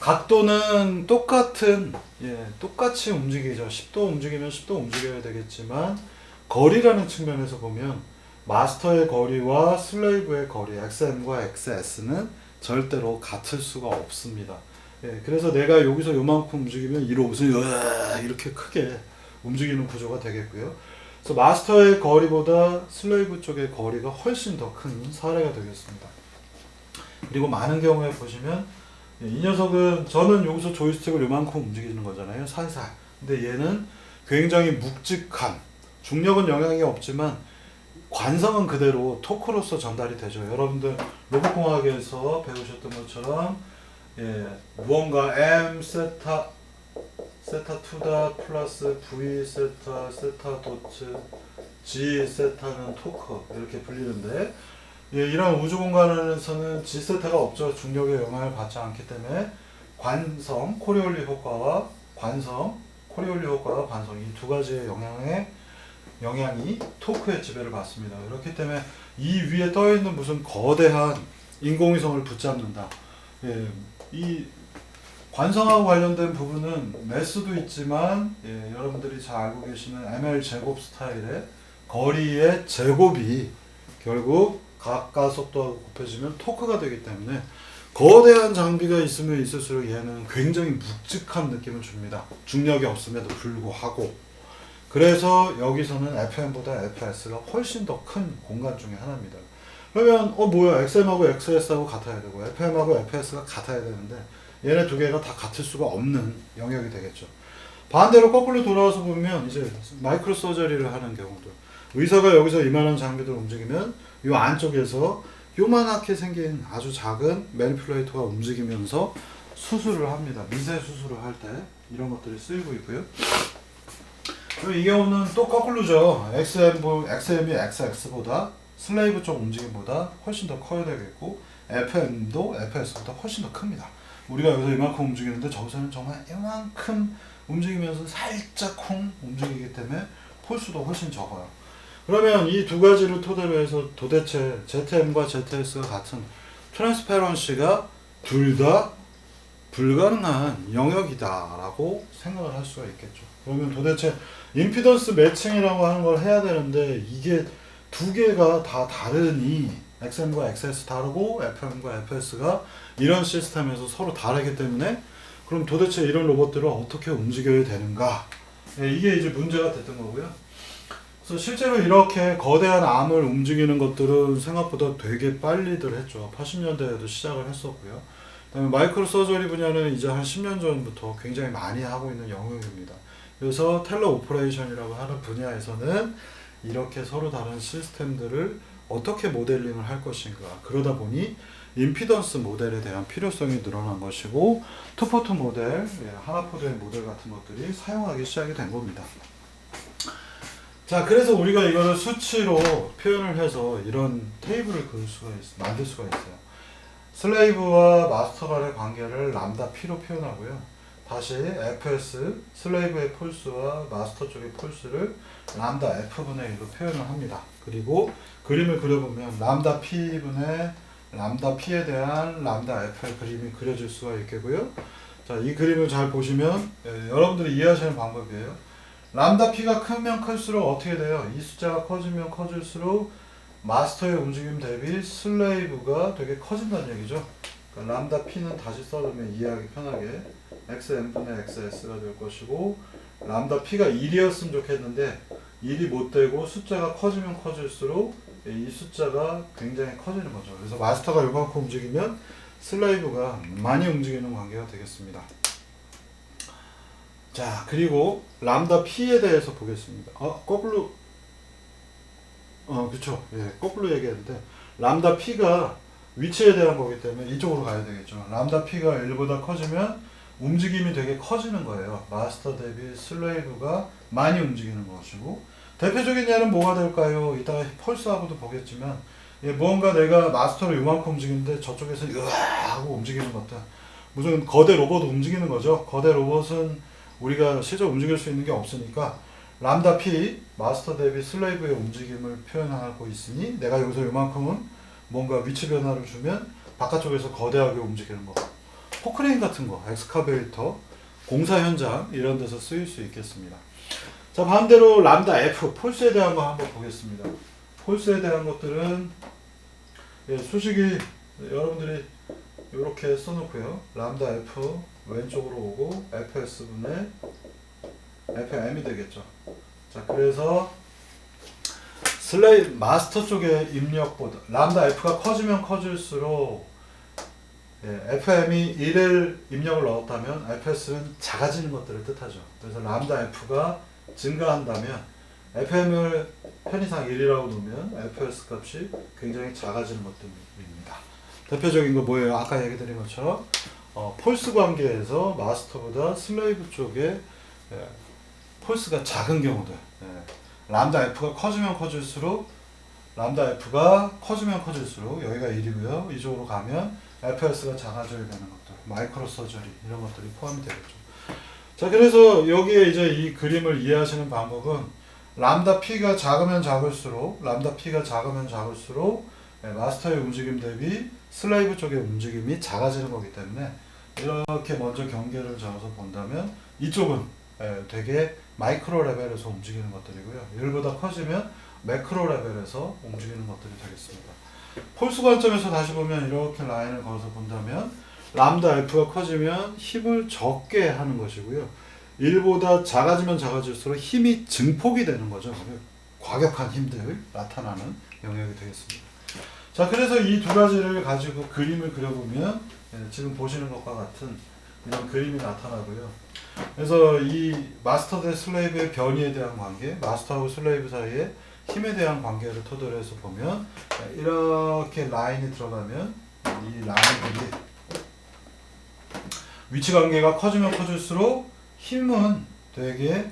각도는 똑같이 움직이죠. 10도 움직이면 10도 움직여야 되겠지만 거리라는 측면에서 보면 마스터의 거리와 슬레이브의 거리 XM과 XS는 절대로 같을 수가 없습니다. 그래서 내가 여기서 요만큼 움직이면 이렇게 크게 움직이는 구조가 되겠고요. 그래서 마스터의 거리보다 슬레이브 쪽의 거리가 훨씬 더 큰 사례가 되겠습니다. 그리고 많은 경우에 보시면 이 녀석은 저는 여기서 조이스틱을 요만큼 움직이는 거잖아요. 살살. 근데 얘는 굉장히 묵직한, 중력은 영향이 없지만 관성은 그대로 토크로서 전달이 되죠. 여러분들 로봇공학에서 배우셨던 것처럼 무언가 M 세타 투다 플러스 V 세타 도트 G 세타는 토크 이렇게 불리는데 이런 우주 공간에서는 G 세타가 없죠. 중력의 영향을 받지 않기 때문에 관성 코리올리 효과와 관성 이 두 가지의 영향이 토크의 지배를 받습니다. 그렇기 때문에 이 위에 떠 있는 무슨 거대한 인공위성을 붙잡는다. 이 관성하고 관련된 부분은 매스도 있지만 여러분들이 잘 알고 계시는 ML 제곱 스타일의 거리의 제곱이 결국 각각 속도하고 곱해지면 토크가 되기 때문에 거대한 장비가 있으면 있을수록 얘는 굉장히 묵직한 느낌을 줍니다. 중력이 없음에도 불구하고. 그래서 여기서는 FM보다 FS가 훨씬 더 큰 공간 중에 하나입니다. 그러면 뭐야 XM하고 XS하고 같아야 되고 FM하고 FS가 같아야 되는데 얘네 두 개가 다 같을 수가 없는 영역이 되겠죠. 반대로 거꾸로 돌아와서 보면 이제 마이크로 서저리를 하는 경우도 의사가 여기서 이만한 장비들 움직이면 이 안쪽에서 요만하게 생긴 아주 작은 매니플레이터가 움직이면서 수술을 합니다. 미세 수술을 할 때 이런 것들이 쓰이고 있고요. 이 경우는 또 거꾸로죠. XM이 XX보다 슬레이브 쪽 움직임보다 훨씬 더 커야 되겠고 FM도 FS보다 훨씬 더 큽니다. 우리가 여기서 이만큼 움직이는데 저기서는 정말 이만큼 움직이면서 살짝 콩 움직이기 때문에 폴수도 훨씬 적어요. 그러면 이 두 가지를 토대로 해서 도대체 ZM과 ZS가 같은 트랜스페런시가 둘 다 불가능한 영역이다라고 생각을 할 수가 있겠죠. 그러면 도대체 임피던스 매칭이라고 하는 걸 해야 되는데 이게 두 개가 다 다르니 XM과 XS 다르고 FM과 FS가 이런 시스템에서 서로 다르기 때문에 그럼 도대체 이런 로봇들을 어떻게 움직여야 되는가? 이게 이제 문제가 됐던 거고요. 그래서 실제로 이렇게 거대한 암을 움직이는 것들은 생각보다 되게 빨리들 했죠. 80년대에도 시작을 했었고요. 그다음에 마이크로 서저리 분야는 이제 한 10년 전부터 굉장히 많이 하고 있는 영역입니다. 그래서 텔레 오퍼레이션이라고 하는 분야에서는 이렇게 서로 다른 시스템들을 어떻게 모델링을 할 것인가. 그러다 보니 임피던스 모델에 대한 필요성이 늘어난 것이고 투포트 모델, 하나포드의 모델 같은 것들이 사용하기 시작이 된 겁니다. 자, 그래서 우리가 이거를 수치로 표현을 해서 이런 테이블을 만들 수가 있어요. 슬레이브와 마스터 간의 관계를 람다 P로 표현하고요. 다시 FS, 슬레이브의 폴스와 마스터 쪽의 폴스를 람다 F분의 1로 표현을 합니다. 그리고 그림을 그려보면 람다 P분의 람다 P에 대한 람다 F의 그림이 그려질 수가 있겠고요. 자, 이 그림을 잘 보시면 여러분들이 이해하시는 방법이에요. 람다 P가 크면 클수록 어떻게 돼요? 이 숫자가 커지면 커질수록 마스터의 움직임 대비 슬레이브가 되게 커진다는 얘기죠. 그러니까 람다 P는 다시 써두면 이해하기 편하게 XM분의 XS가 될 것이고 람다 P가 1이었으면 좋겠는데 1이 못 되고 숫자가 커지면 커질수록 이 숫자가 굉장히 커지는 거죠. 그래서 마스터가 이만큼 움직이면 슬레이브가 많이 움직이는 관계가 되겠습니다. 자, 그리고 람다 P에 대해서 보겠습니다. 거꾸로, 그쵸. 예, 거꾸로 얘기했는데, 람다 P가 위치에 대한 거기 때문에 이쪽으로 가야 되겠죠. 람다 P가 1보다 커지면 움직임이 되게 커지는 거예요. 마스터 대비 슬레이브가 많이 움직이는 것이고, 대표적인 예는 뭐가 될까요? 이따가 펄스하고도 보겠지만, 예, 무언가 내가 마스터를 요만큼 움직이는데 저쪽에서 으아 하고 움직이는 것들. 무슨 거대 로봇 움직이는 거죠. 거대 로봇은 우리가 실제 움직일 수 있는 게 없으니까 람다 P, 마스터 대비 슬레이브의 움직임을 표현하고 있으니 내가 여기서 요만큼은 뭔가 위치 변화를 주면 바깥쪽에서 거대하게 움직이는 거. 포크레인 같은 거, 엑스카베이터, 공사 현장 이런 데서 쓰일 수 있겠습니다. 자, 반대로 람다 F, 폴스에 대한 거 한번 보겠습니다. 폴스에 대한 것들은 예, 수식이 여러분들이 이렇게 써놓고요. 람다 F 왼쪽으로 오고 FS분의 FM이 되겠죠. 자, 그래서 마스터 쪽의 입력보다 람다 F가 커지면 커질수록 예, FM이 1을 입력을 넣었다면 FS는 작아지는 것들을 뜻하죠. 그래서 람다 F가 증가한다면 FM을 편의상 1이라고 놓으면 FS 값이 굉장히 작아지는 것들입니다. 대표적인 거 뭐예요? 아까 얘기 드린 것처럼 폴스 관계에서 마스터보다 슬레이브 쪽에 예, 폴스가 작은 경우들 예, 람다 F가 커지면 커질수록 여기가 1이고요. 이쪽으로 가면 FS가 작아져야 되는 것들 마이크로 서저리 이런 것들이 포함이 되겠죠. 자, 그래서 여기에 이제 이 그림을 이해하시는 방법은 람다 P가 작으면 작을수록 예, 마스터의 움직임 대비 슬레이브 쪽의 움직임이 작아지는 거기 때문에 이렇게 먼저 경계를 잡아서 본다면 이쪽은 예, 되게 마이크로 레벨에서 움직이는 것들이고요. 1보다 커지면 매크로 레벨에서 움직이는 것들이 되겠습니다. 폴스 관점에서 다시 보면 이렇게 라인을 걸어서 본다면 람다 F가 커지면 힘을 적게 하는 것이고요. 1보다 작아지면 작아질수록 힘이 증폭이 되는 거죠. 과격한 힘들 나타나는 영역이 되겠습니다. 자, 그래서 이 두 가지를 가지고 그림을 그려보면 예, 지금 보시는 것과 같은 이런 그림이 나타나고요. 그래서 이 마스터 대 슬레이브의 변이에 대한 관계, 마스터하고 슬레이브 사이에 힘에 대한 관계를 토대로 해서 보면 이렇게 라인이 들어가면 이 라인들이 위치 관계가 커지면 커질수록 힘은 되게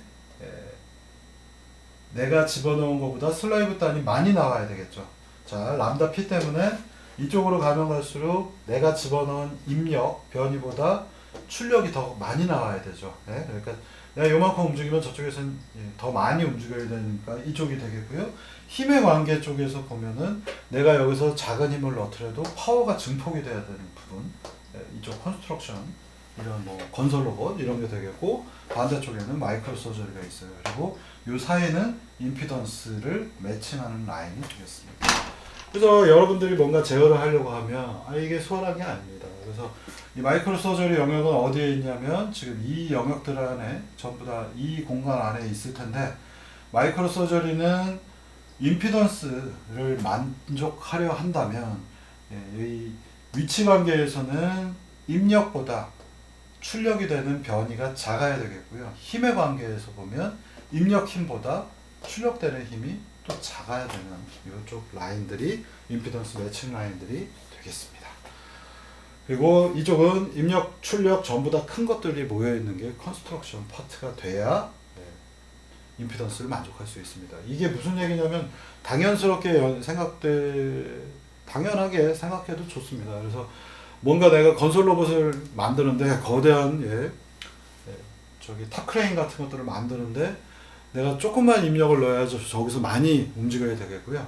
내가 집어넣은 것보다 슬레이브 단이 많이 나와야 되겠죠. 자, 람다 P 때문에 이쪽으로 가면 갈수록 내가 집어넣은 입력, 변이보다 출력이 더 많이 나와야 되죠. 네? 그러니까 내가 요만큼 움직이면 저쪽에서는 더 많이 움직여야 되니까 이쪽이 되겠고요. 힘의 관계 쪽에서 보면은 내가 여기서 작은 힘을 넣더라도 파워가 증폭이 돼야 되는 부분, 이쪽 컨스트럭션, 이런 뭐 건설 로봇 이런 게 되겠고 반대쪽에는 마이크로 서저리가 있어요. 그리고 이 사이에는 임피던스를 매칭하는 라인이 되겠습니다. 그래서 여러분들이 뭔가 제어를 하려고 하면 이게 수월한 게 아닙니다. 그래서 이 마이크로 서저리 영역은 어디에 있냐면 지금 이 영역들 안에 전부 다 이 공간 안에 있을 텐데 마이크로 서저리는 임피던스를 만족하려 한다면 이 위치 관계에서는 입력보다 출력이 되는 변이가 작아야 되겠고요. 힘의 관계에서 보면 입력 힘보다 출력되는 힘이 또 작아야 되는 이쪽 라인들이 임피던스 매칭 라인들이 되겠습니다. 그리고 이쪽은 입력, 출력 전부 다 큰 것들이 모여 있는 게 컨스트럭션 파트가 돼야 임피던스를 만족할 수 있습니다. 이게 무슨 얘기냐면 당연하게 생각해도 좋습니다. 그래서 뭔가 내가 건설 로봇을 만드는데 거대한 저기 탑크레인 같은 것들을 만드는데 내가 조금만 입력을 넣어야지 저기서 많이 움직여야 되겠고요.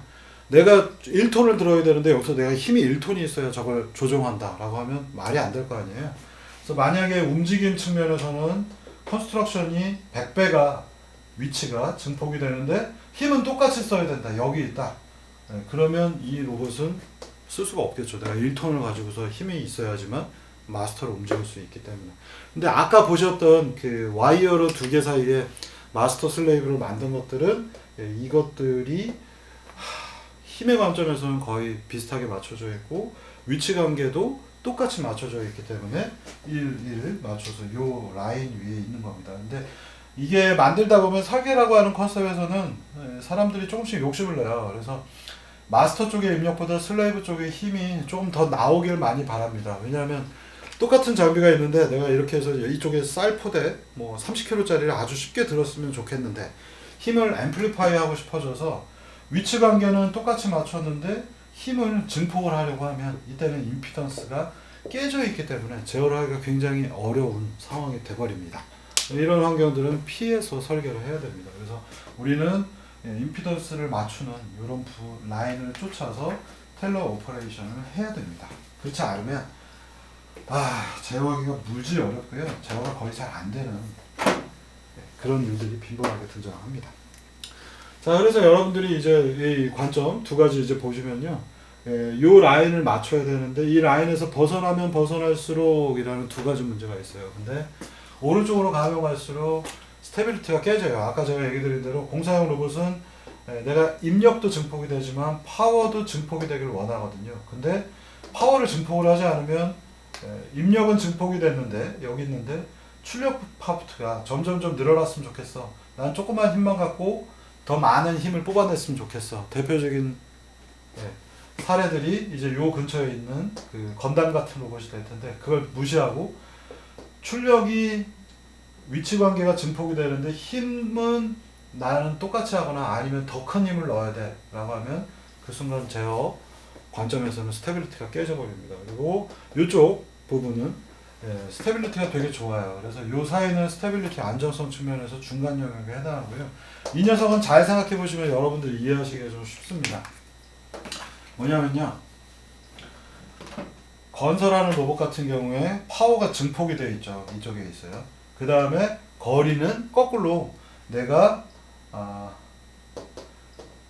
내가 1톤을 들어야 되는데 여기서 내가 힘이 1톤이 있어야 저걸 조종한다 라고 하면 말이 안 될 거 아니에요. 그래서 만약에 움직임 측면에서는 컨스트럭션이 100배가 위치가 증폭이 되는데 힘은 똑같이 써야 된다. 여기 있다. 그러면 이 로봇은 쓸 수가 없겠죠. 내가 1톤을 가지고서 힘이 있어야지만 마스터를 움직일 수 있기 때문에. 근데 아까 보셨던 그 와이어로 두 개 사이에 마스터 슬레이브를 만든 것들은 이것들이 힘의 관점에서는 거의 비슷하게 맞춰져 있고 위치 관계도 똑같이 맞춰져 있기 때문에 1 맞춰서 요 라인 위에 있는 겁니다. 근데 이게 만들다 보면 설계라고 하는 컨셉에서는 사람들이 조금씩 욕심을 내요. 그래서 마스터 쪽의 입력보다 슬레이브 쪽의 힘이 조금 더 나오길 많이 바랍니다. 왜냐하면 똑같은 장비가 있는데 내가 이렇게 해서 이쪽에 쌀포대 뭐 30kg짜리를 아주 쉽게 들었으면 좋겠는데 힘을 앰플리파이 하고 싶어져서 위치 관계는 똑같이 맞췄는데 힘을 증폭을 하려고 하면 이때는 임피던스가 깨져 있기 때문에 제어를 하기가 굉장히 어려운 상황이 돼버립니다. 이런 환경들은 피해서 설계를 해야 됩니다. 그래서 우리는 임피던스를 맞추는 이런 라인을 쫓아서 텔러 오퍼레이션을 해야 됩니다. 그렇지 않으면 제어하기가 무지 어렵고요. 제어가 거의 잘 안 되는 그런 일들이 빈번하게 등장합니다. 자, 그래서 여러분들이 이제 이 관점 두 가지 이제 보시면요. 요 라인을 맞춰야 되는데 이 라인에서 벗어나면 벗어날수록 이라는 두 가지 문제가 있어요. 근데 오른쪽으로 가면 갈수록 스테빌리티가 깨져요. 아까 제가 얘기 드린 대로 공사용 로봇은 내가 입력도 증폭이 되지만 파워도 증폭이 되길 원하거든요. 근데 파워를 증폭을 하지 않으면 입력은 증폭이 됐는데 여기 있는데 출력 파트가 점점점 늘어났으면 좋겠어. 난 조그만 힘만 갖고 더 많은 힘을 뽑아냈으면 좋겠어. 대표적인 사례들이 이제 요 근처에 있는 그 건담 같은 로봇이 될 텐데 그걸 무시하고 출력이 위치 관계가 증폭이 되는데 힘은 나는 똑같이 하거나 아니면 더 큰 힘을 넣어야 돼 라고 하면 그 순간 제어 관점에서는 스테빌리티가 깨져버립니다. 그리고 이쪽 부분은 스테빌리티가 되게 좋아요. 그래서 이 사이는 스테빌리티 안정성 측면에서 중간 영역에 해당하고요. 이 녀석은 잘 생각해 보시면 여러분들이 이해하시기가 좀 쉽습니다. 뭐냐면요, 건설하는 로봇 같은 경우에 파워가 증폭이 되어 있죠. 이쪽에 있어요. 그 다음에 거리는 거꾸로 내가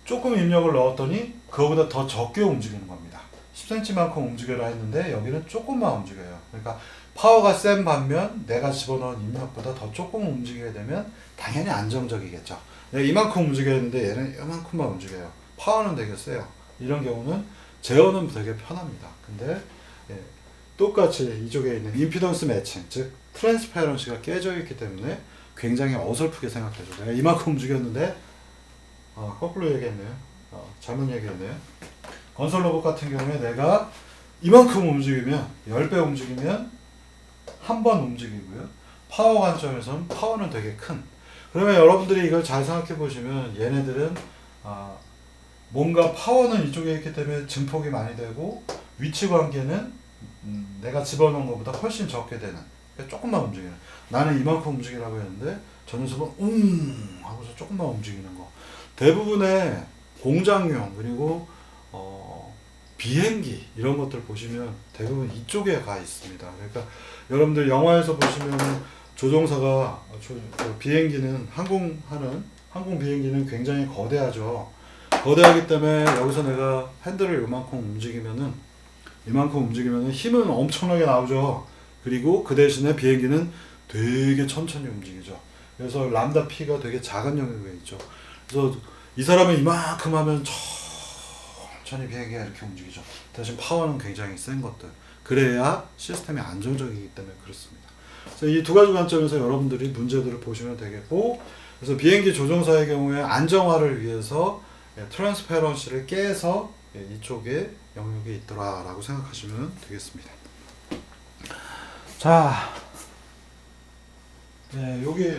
조금 입력을 넣었더니 그거보다 더 적게 움직이는 겁니다. 10cm만큼 움직여라 했는데 여기는 조금만 움직여요. 그러니까 파워가 센 반면 내가 집어넣은 입력보다 더 조금 움직이게 되면 당연히 안정적이겠죠. 내가 이만큼 움직여야 했는데 얘는 이만큼만 움직여요. 파워는 되게 세요. 이런 경우는 제어는 되게 편합니다. 근데 똑같이 이쪽에 있는 임피던스 매칭, 즉 트랜스페런시가 깨져 있기 때문에 굉장히 어설프게 생각되죠. 내가 이만큼 움직였는데 거꾸로 얘기했네요. 잘못 얘기했네요. 건설 로봇 같은 경우에 내가 이만큼 움직이면 10배 움직이면 한 번 움직이고요. 파워 관점에서는 파워는 되게 큰. 그러면 여러분들이 이걸 잘 생각해 보시면 얘네들은 뭔가 파워는 이쪽에 있기 때문에 증폭이 많이 되고 위치 관계는 내가 집어넣은 것보다 훨씬 적게 되는, 그러니까 조금만 움직이는. 나는 이만큼 움직이라고 했는데 저 녀석은 하고서 조금만 움직이는 거. 대부분의 공장용 그리고 비행기 이런 것들 보시면 대부분 이쪽에 가 있습니다. 그러니까 여러분들 영화에서 보시면 조종사가 비행기는 항공 비행기는 굉장히 거대하죠. 거대하기 때문에 여기서 내가 핸들을 이만큼 움직이면은 힘은 엄청나게 나오죠. 그리고 그 대신에 비행기는 되게 천천히 움직이죠. 그래서 람다 P가 되게 작은 영역에 있죠. 그래서 이 사람은 이만큼 하면 천천히 비행기가 이렇게 움직이죠. 대신 파워는 굉장히 센 것들. 그래야 시스템이 안정적이기 때문에 그렇습니다. 그래서 이 두 가지 관점에서 여러분들이 문제들을 보시면 되겠고, 그래서 비행기 조종사의 경우에 안정화를 위해서 트랜스페런시를 깨서 이쪽에 영역이 있더라라고 생각하시면 되겠습니다. 자, 여기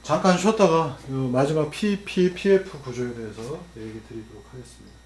잠깐 쉬었다가 마지막 PF 구조에 대해서 얘기 드리도록 하겠습니다.